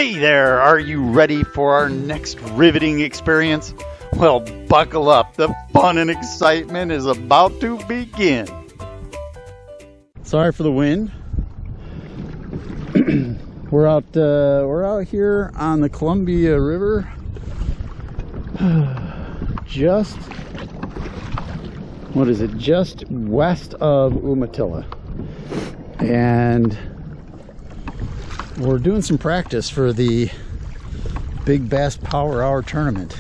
Hey there, are you ready for our next riveting experience? Well, buckle up, the fun and excitement is about to begin. Sorry for the wind. We're out here on the Columbia River, just west of Umatilla, and we're doing some practice for the Big Bass Power Hour tournament.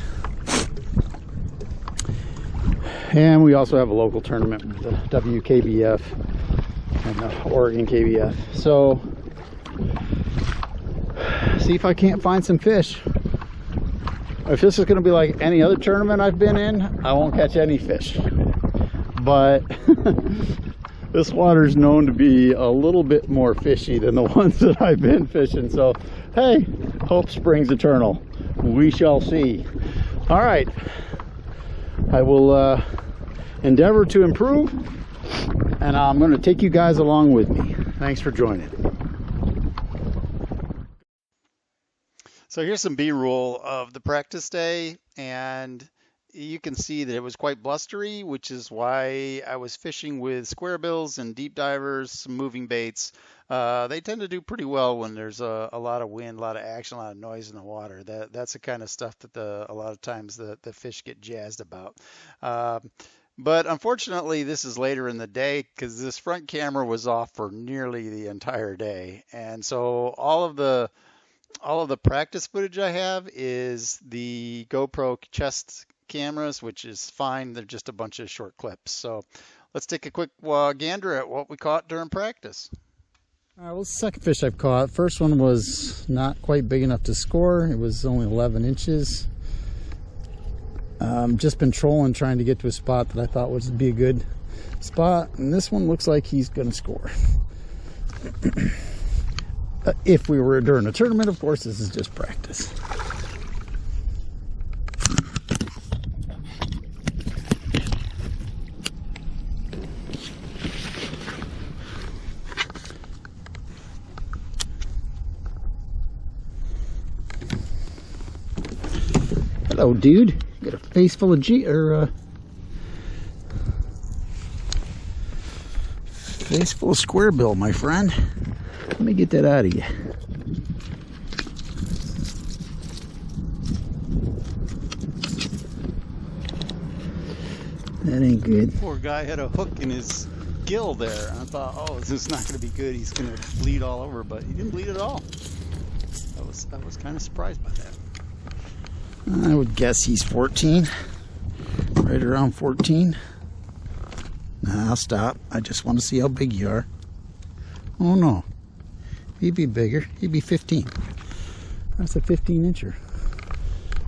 And we also have a local tournament with the WKBF and the Oregon KBF. So, see if I can't find some fish. If this is going to be like any other tournament I've been in, I won't catch any fish. But this water is known to be a little bit more fishy than the ones that I've been fishing. So, hey, hope springs eternal. We shall see. All right. I will endeavor to improve, and I'm going to take you guys along with me. Thanks for joining. So here's some B-roll of the practice day, and you can see that it was quite blustery, which is why I was fishing with square bills and deep divers, some moving baits. They tend to do pretty well when there's a lot of wind, a lot of action, a lot of noise in the water. That's the kind of stuff that a lot of times the fish get jazzed about. But unfortunately, this is later in the day because this front camera was off for nearly the entire day, and so all of the practice footage I have is the GoPro chest cameras, which is fine. They're just a bunch of short clips. So let's take a quick gander at what we caught during practice. All right, well, the second fish I've caught. First one was not quite big enough to score. It was only 11 inches. Just been trolling, trying to get to a spot that I thought would be a good spot. And this one looks like he's going to score. If we were during a tournament, of course, this is just practice. Hello, dude. You got a face full of face full of square bill, my friend. Let me get that out of you. That ain't good. Poor guy had a hook in his gill there. I thought, oh, this is not going to be good. He's going to bleed all over, but he didn't bleed at all. I was kind of surprised by that. I would guess he's 14, right around 14. Nah, I'll stop. I just want to see how big you are. Oh no, he'd be bigger. He'd be 15. That's a 15-incher.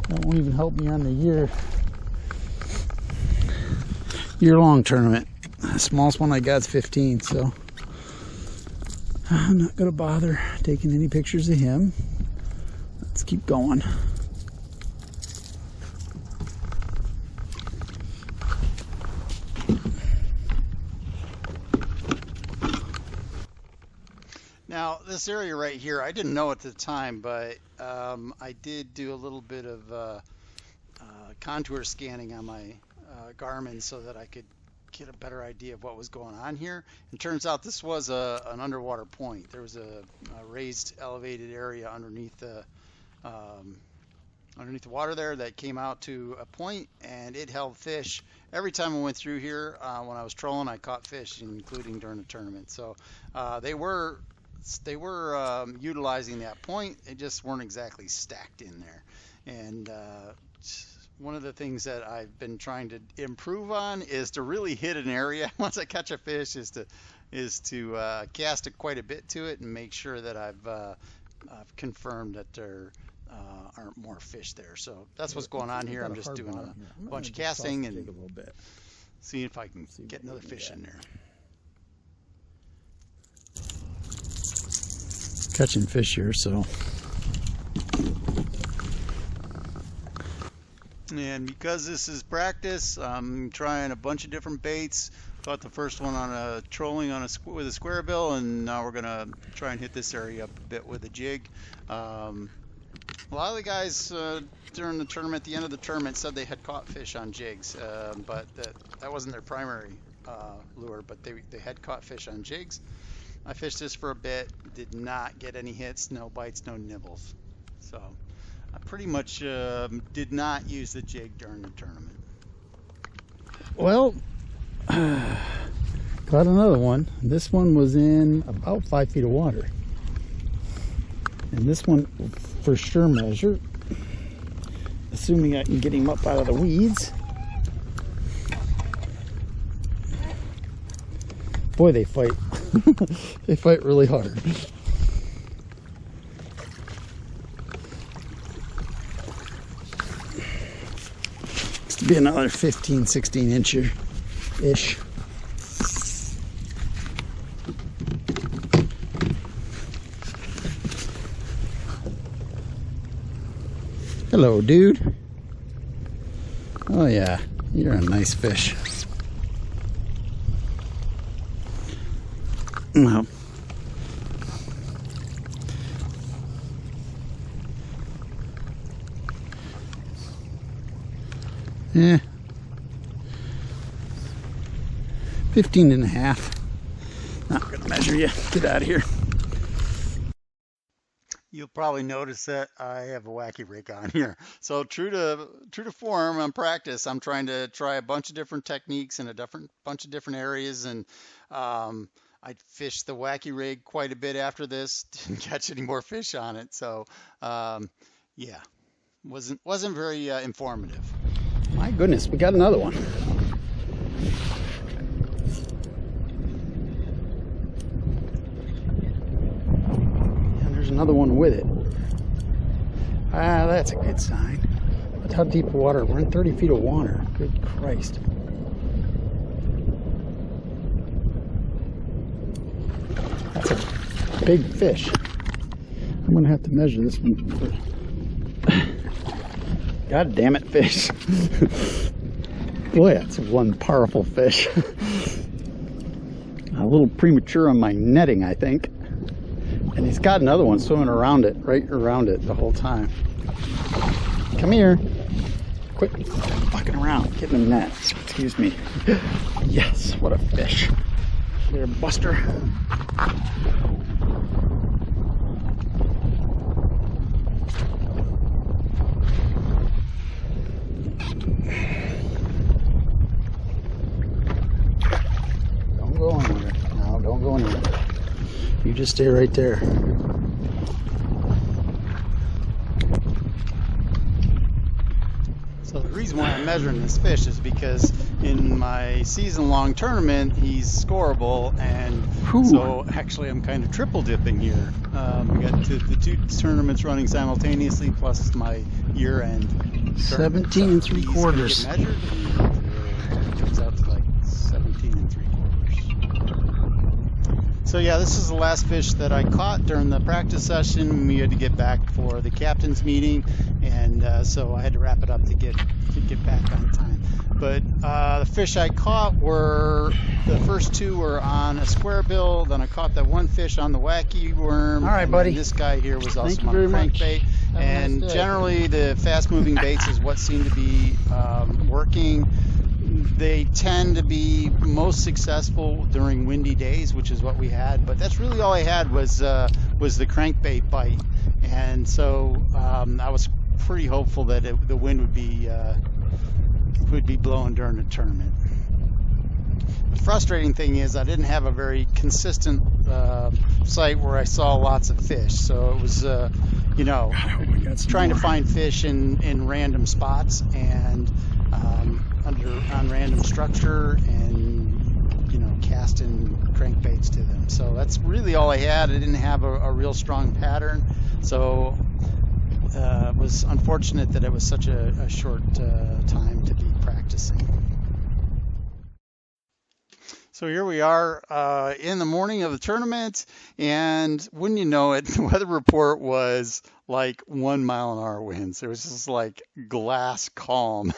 That won't even help me on the year-long tournament. The smallest one I got is 15, so I'm not gonna bother taking any pictures of him. Let's keep going. Now, this area right here, I didn't know at the time, but I did do a little bit of contour scanning on my Garmin so that I could get a better idea of what was going on here. It turns out this was an underwater point. There was a raised, elevated area underneath the water there that came out to a point, and it held fish. Every time I went through here, when I was trolling, I caught fish, including during the tournament. So they were utilizing that point. They just weren't exactly stacked in there. And one of the things that I've been trying to improve on is to really hit an area once I catch a fish, is to cast it quite a bit to it and make sure that I've confirmed that there aren't more fish there. So that's what's going on here. I'm just doing a bunch of casting and seeing if I can get another fish in there. Catching fish here, so. And because this is practice, I'm trying a bunch of different baits. Caught the first one on a trolling on with a square bill, and now we're gonna try and hit this area up a bit with a jig. A lot of the guys during the tournament, at the end of the tournament, said they had caught fish on jigs, but that wasn't their primary lure. But they had caught fish on jigs. I fished this for a bit, did not get any hits, no bites, no nibbles. So I pretty much did not use the jig during the tournament. Well, caught another one. This one was in about 5 feet of water. And this one for sure measure, assuming I can get him up out of the weeds. Boy, they fight. They fight really hard. This to be another 15, 16 incher-ish. Hello, dude. Oh yeah, you're a nice fish. No. Yeah. 15 and a half. Not gonna measure you. Get out of here. You'll probably notice that I have a wacky rig on here. So true to form on practice, I'm trying to try a bunch of different techniques in a bunch of different areas, and I fished the wacky rig quite a bit after this. Didn't catch any more fish on it, so yeah, wasn't very informative. My goodness, we got another one. Another one with it. Ah, that's a good sign. Look how deep water. We're in 30 feet of water. Good Christ. That's a big fish. I'm gonna have to measure this one. God damn it, fish. Boy, that's one powerful fish. A little premature on my netting, I think. And he's got another one swimming around it, right around it the whole time. Come here. Quit fucking around. Get in the net. Excuse me. Yes, what a fish. Here, Buster. Don't go anywhere. No, don't go anywhere. You just stay right there. So the reason why I'm measuring this fish is because in my season-long tournament, he's scoreable, and so actually I'm kind of triple dipping here. We got the two tournaments running simultaneously, plus my year-end. 17 and 3/4. Measured, it comes out to like 17 and 3/4. So yeah, this is the last fish that I caught during the practice session. We had to get back for the captain's meeting, and so I had to wrap it up to get back on time. But the fish I caught the first two were on a square bill. Then I caught that one fish on the wacky worm. All right, buddy. This guy here was also on a crankbait. And generally, the fast-moving baits is what seemed to be working. They tend to be most successful during windy days, which is what we had. But that's really all I had was the crankbait bite, and so I was pretty hopeful that the wind would be blowing during the tournament. The frustrating thing is I didn't have a very consistent site where I saw lots of fish, so it was trying to find fish in random spots and on random structure, and casting crankbaits to them. So that's really all I had. I didn't have a real strong pattern, so it was unfortunate that it was such a short time to be practicing. So here we are in the morning of the tournament, and wouldn't you know it, the weather report was like 1 mile an hour winds. It was just like glass calm.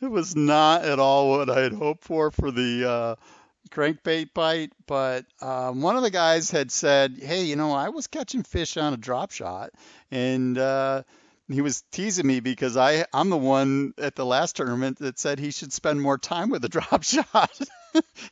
It was not at all what I had hoped for the crankbait bite, but one of the guys had said, "Hey, I was catching fish on a drop shot," and he was teasing me because I'm the one at the last tournament that said he should spend more time with the drop shot.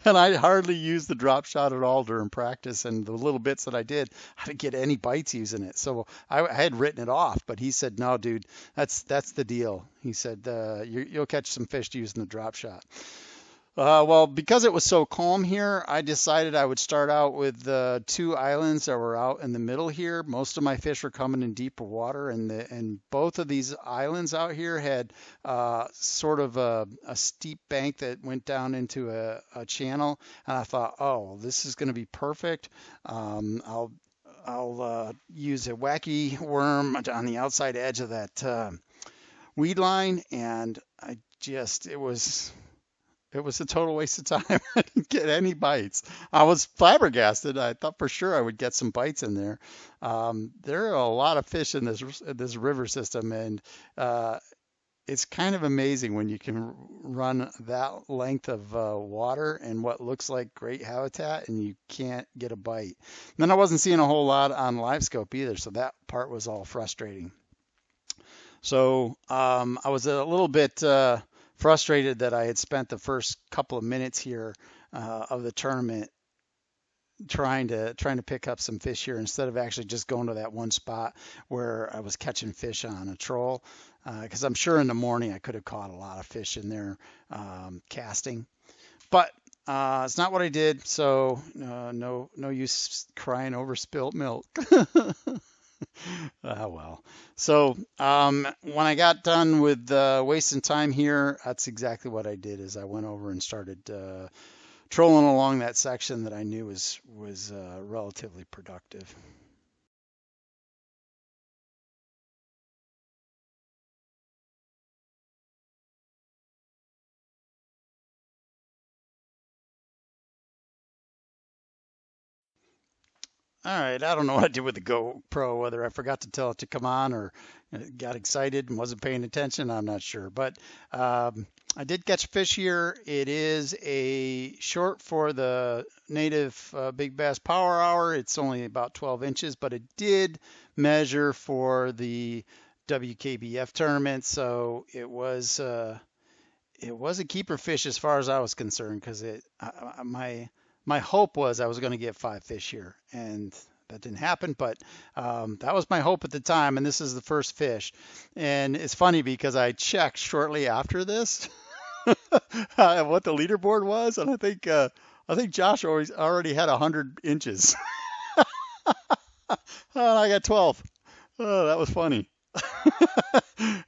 And I hardly used the drop shot at all during practice, and the little bits that I did, I didn't get any bites using it. So I had written it off, but he said, "No, dude, that's the deal." He said, "You'll catch some fish using the drop shot." Well, because it was so calm here, I decided I would start out with the two islands that were out in the middle here. Most of my fish were coming in deeper water, and both of these islands out here had sort of a steep bank that went down into a channel. And I thought, oh, this is going to be perfect. I'll use a wacky worm on the outside edge of that weed line, and it was a total waste of time. I didn't get any bites. I was flabbergasted. I thought for sure I would get some bites in there. There are a lot of fish in this river system, and it's kind of amazing when you can run that length of water in what looks like great habitat, and you can't get a bite. And then I wasn't seeing a whole lot on live scope either, so that part was all frustrating. So I was a little bit frustrated that I had spent the first couple of minutes here of the tournament trying to pick up some fish here instead of actually just going to that one spot where I was catching fish on a troll. Because I'm sure in the morning I could have caught a lot of fish in there casting, but it's not what I did. So no use crying over spilt milk. Ah, well. So when I got done with wasting time here, that's exactly what I did. Is I went over and started trolling along that section that I knew was relatively productive. All right, I don't know what I did with the GoPro, whether I forgot to tell it to come on or got excited and wasn't paying attention. I'm not sure, but I did catch fish here. It is a short for the native Big Bass Power Hour. It's only about 12 inches, but it did measure for the WKBF tournament, so it was a keeper fish as far as I was concerned because my hope was I was going to get 5 fish here, and that didn't happen. But that was my hope at the time, and this is the first fish. And it's funny because I checked shortly after this what the leaderboard was, and I think Josh already had 100 inches, and I got 12. Oh, that was funny.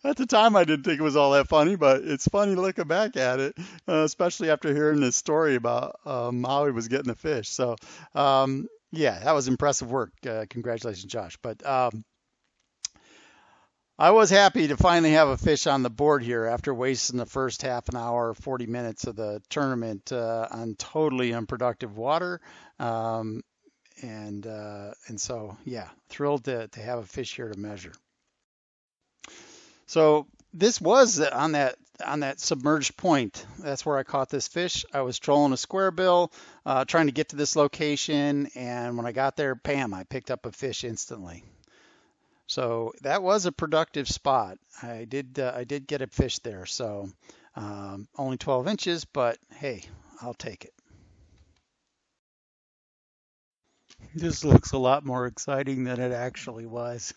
At the time, I didn't think it was all that funny, but it's funny looking back at it, especially after hearing this story about how he was getting the fish. So, yeah, that was impressive work. Congratulations, Josh. But I was happy to finally have a fish on the board here after wasting the first half an hour, 40 minutes of the tournament on totally unproductive water. And so, yeah, thrilled to have a fish here to measure. So this was on that submerged point. That's where I caught this fish. I was trolling a square bill, trying to get to this location, and when I got there, bam, I picked up a fish instantly. So that was a productive spot. I did get a fish there. So only 12 inches, but hey, I'll take it. This looks a lot more exciting than it actually was.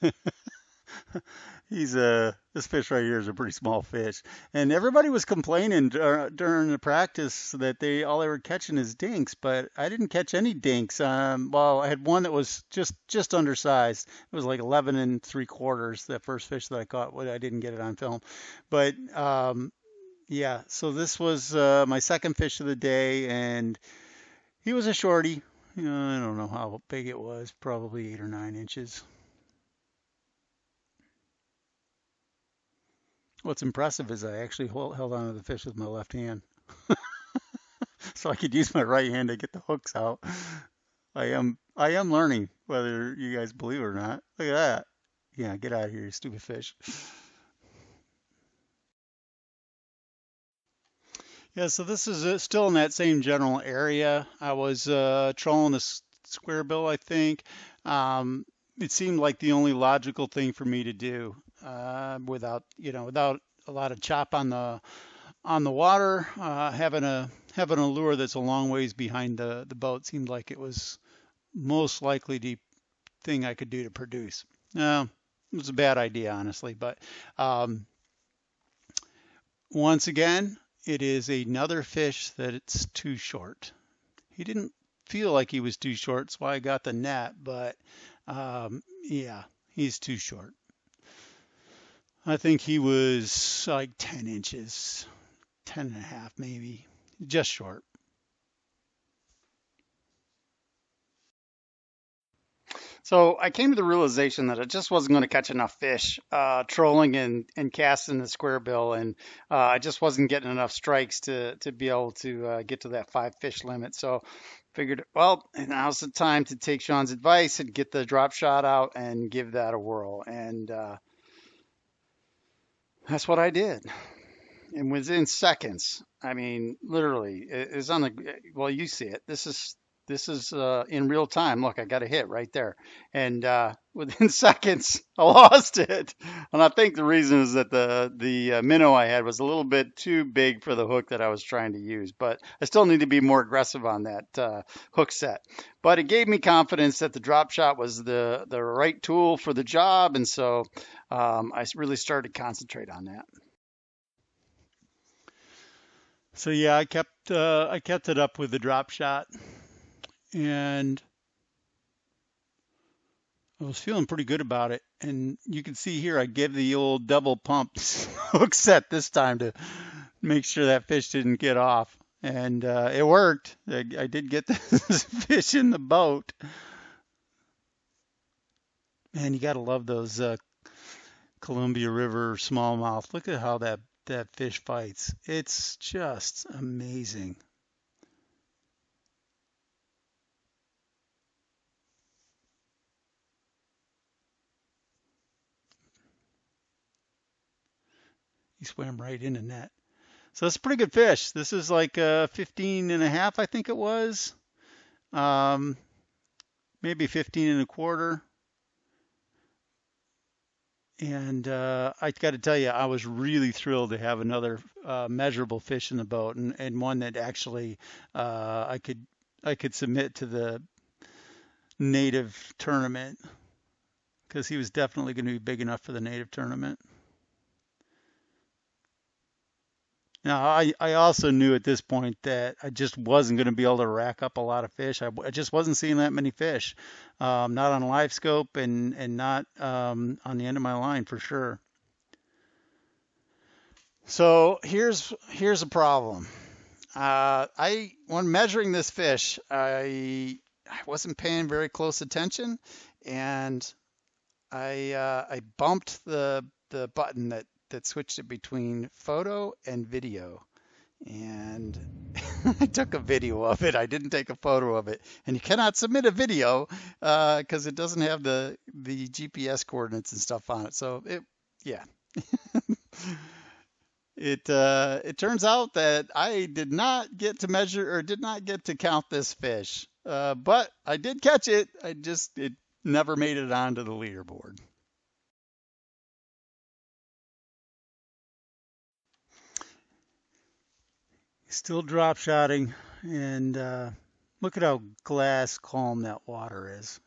This fish right here is a pretty small fish, and everybody was complaining during the practice that all they were catching is dinks, but I didn't catch any dinks. Well, I had one that was just undersized. It was like 11 and 3/4. The first fish that I caught. Well, I didn't get it on film, but yeah. So this was my second fish of the day, and he was a shorty. I don't know how big it was, probably 8 or 9 inches. What's impressive is I actually held onto the fish with my left hand, so I could use my right hand to get the hooks out. I am learning, whether you guys believe it or not. Look at that. Yeah, get out of here, you stupid fish. Yeah, so this is still in that same general area. I was trolling a square bill, I think. Um, it seemed like the only logical thing for me to do without a lot of chop on the water. Having a lure that's a long ways behind the boat seemed like it was most likely the thing I could do to produce. No, it was a bad idea, honestly, but um, once again, it is another fish that it's too short. He didn't feel like he was too short, so I got the net, but yeah, he's too short. I think he was like 10 inches, 10 and a half maybe, just short. So I came to the realization that I just wasn't going to catch enough fish trolling and casting the square bill, and I just wasn't getting enough strikes to be able to get to that 5 fish limit. So figured, well, now's the time to take Sean's advice and get the drop shot out and give that a whirl. And that's what I did. And within seconds, I mean, literally, it's on the, well, you see it. This is in real time. Look, I got a hit right there. And within seconds, I lost it. And I think the reason is that the minnow I had was a little bit too big for the hook that I was trying to use. But I still need to be more aggressive on that hook set. But it gave me confidence that the drop shot was the right tool for the job. And so I really started to concentrate on that. So yeah, I kept it up with the drop shot, and I was feeling pretty good about it. And you can see here, I gave the old double pump hook set this time to make sure that fish didn't get off, and it worked. I did get this fish in the boat. Man, you gotta love those Columbia River smallmouth. Look at how that fish fights. It's just amazing. He swam right in the net. So it's a pretty good fish. This is like 15 and a half, I think it was. Um, maybe 15 and a quarter. And I got to tell you, I was really thrilled to have another measurable fish in the boat, and one that actually I could submit to the native tournament because he was definitely going to be big enough for the native tournament. Now, I also knew at this point that I just wasn't going to be able to rack up a lot of fish. I just wasn't seeing that many fish, not on live scope and not on the end of my line for sure. So here's a problem. I when measuring this fish, I wasn't paying very close attention, and I bumped the button that switched it between photo and video. And I took a video of it. I didn't take a photo of it. And you cannot submit a video because it doesn't have the GPS coordinates and stuff on it. So yeah. It turns out that I did not get to measure or did not get to count this fish. But I did catch it. It never made it onto the leaderboard. Still drop shotting, and look at how glass calm that water is.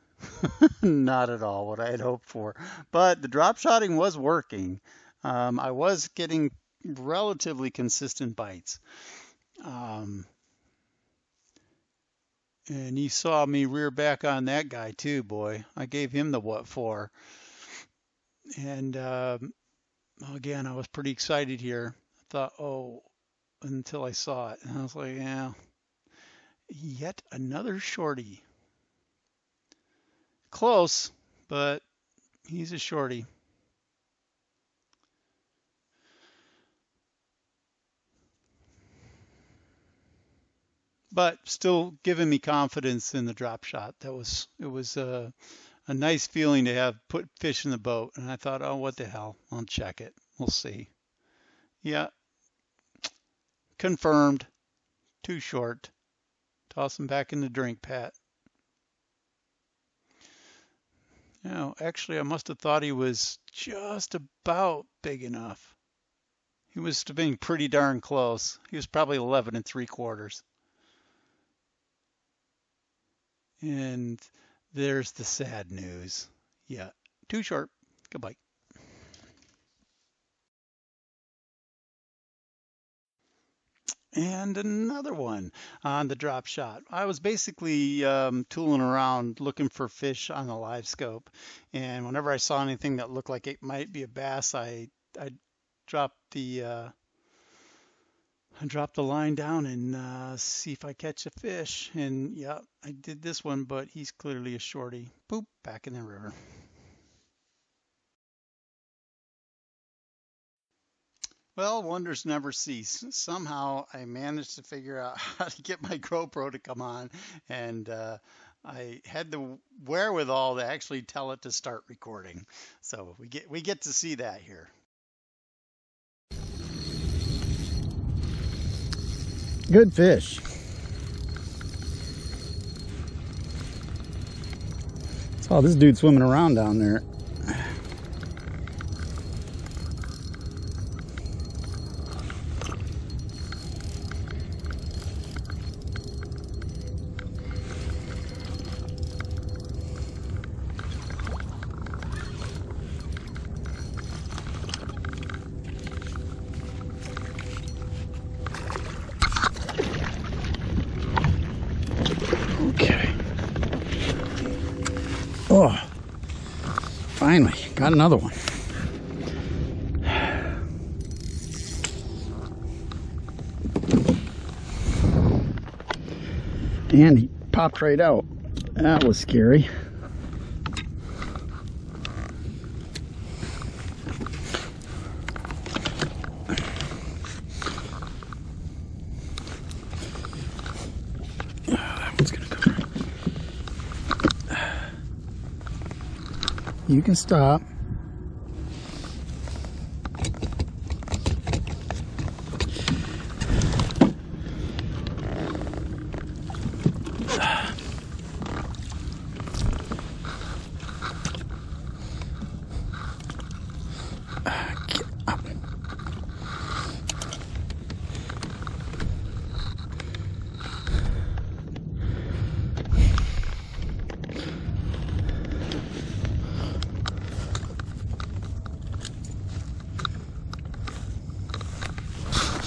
Not at all what I had hoped for. But the drop shotting was working. I was getting relatively consistent bites. Um, and you saw me rear back on that guy too, boy. I gave him the what for. And again, I was pretty excited here. I thought, oh, until I saw it. And I was like, yeah, yet another shorty. Close, but he's a shorty. But still giving me confidence in the drop shot. It was a nice feeling to have put fish in the boat. And I thought, oh, what the hell? I'll check it. We'll see. Yeah, Confirmed. Too short. Toss him back in the drink, Pat. Actually, I must have thought he was just about big enough. He was being pretty darn close. He was probably 11 3/4. And there's the sad news. Yeah, too short. Goodbye. And another one on the drop shot. I was basically tooling around looking for fish on the live scope, and whenever I saw anything that looked like it might be a bass, I dropped the line down and see if I catch a fish. And yeah, I did this one, but he's clearly a shorty. Boop, back in the river. Well, wonders never cease. Somehow I managed to figure out how to get my GoPro to come on, and I had the wherewithal to actually tell it to start recording. So we get to see that here. Good fish. Saw this dude swimming around down there. Okay. Oh, finally got another one. And he popped right out. That was scary. That one's gonna come right. You can stop. Get up.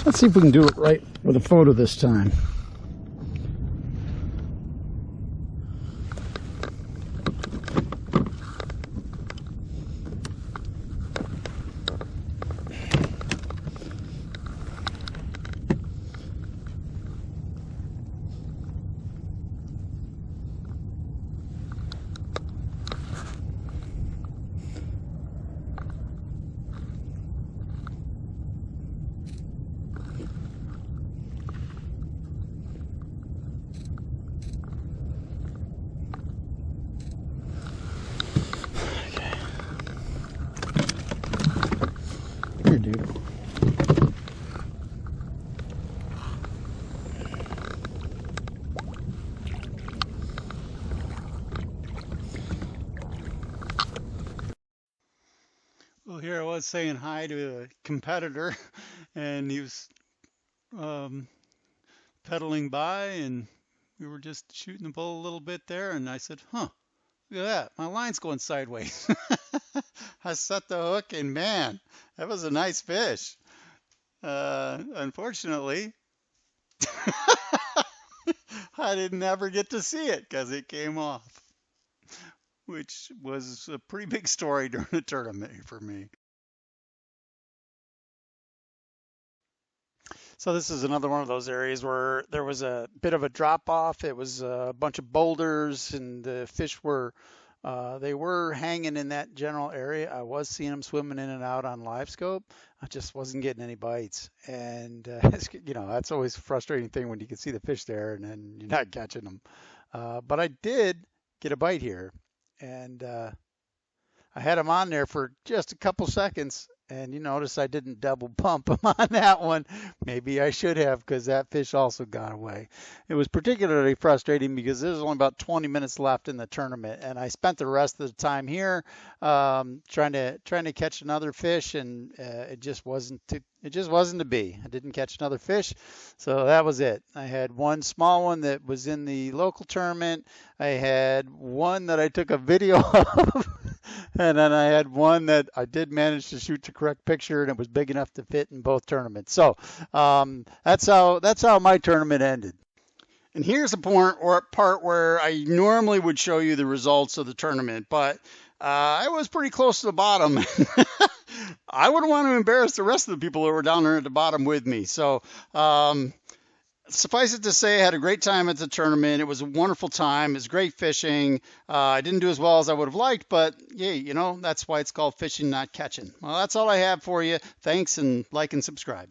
Let's see if we can do it right with a photo this time. Here, dude. Well, here I was saying hi to a competitor, and he was um, pedaling by, and we were just shooting the bull a little bit there, and I said, "Huh, look at that, my line's going sideways." I set the hook, and man, that was a nice fish. Unfortunately, I didn't ever get to see it because it came off, which was a pretty big story during the tournament for me. So this is another one of those areas where there was a bit of a drop off. It was a bunch of boulders, and the fish were they were hanging in that general area. I was seeing them swimming in and out on live scope. I just wasn't getting any bites, and that's always a frustrating thing when you can see the fish there and then you're not catching them. But I did get a bite here, and I had him on there for just a couple seconds, And you notice I didn't double pump him on that one. Maybe I should have, because that fish also got away. It was particularly frustrating because there was only about 20 minutes left in the tournament, and I spent the rest of the time here trying to catch another fish, and it just wasn't to be. I didn't catch another fish, so that was it. I had one small one that was in the local tournament. I had one that I took a video of. And then I had one that I did manage to shoot the correct picture, and it was big enough to fit in both tournaments. So that's how my tournament ended. And here's a part where I normally would show you the results of the tournament, but I was pretty close to the bottom. I wouldn't want to embarrass the rest of the people who were down there at the bottom with me. So suffice it to say, I had a great time at the tournament. It was a wonderful time. It was great fishing. I didn't do as well as I would have liked, but yeah, that's why it's called fishing, not catching. Well, that's all I have for you. Thanks, and like and subscribe.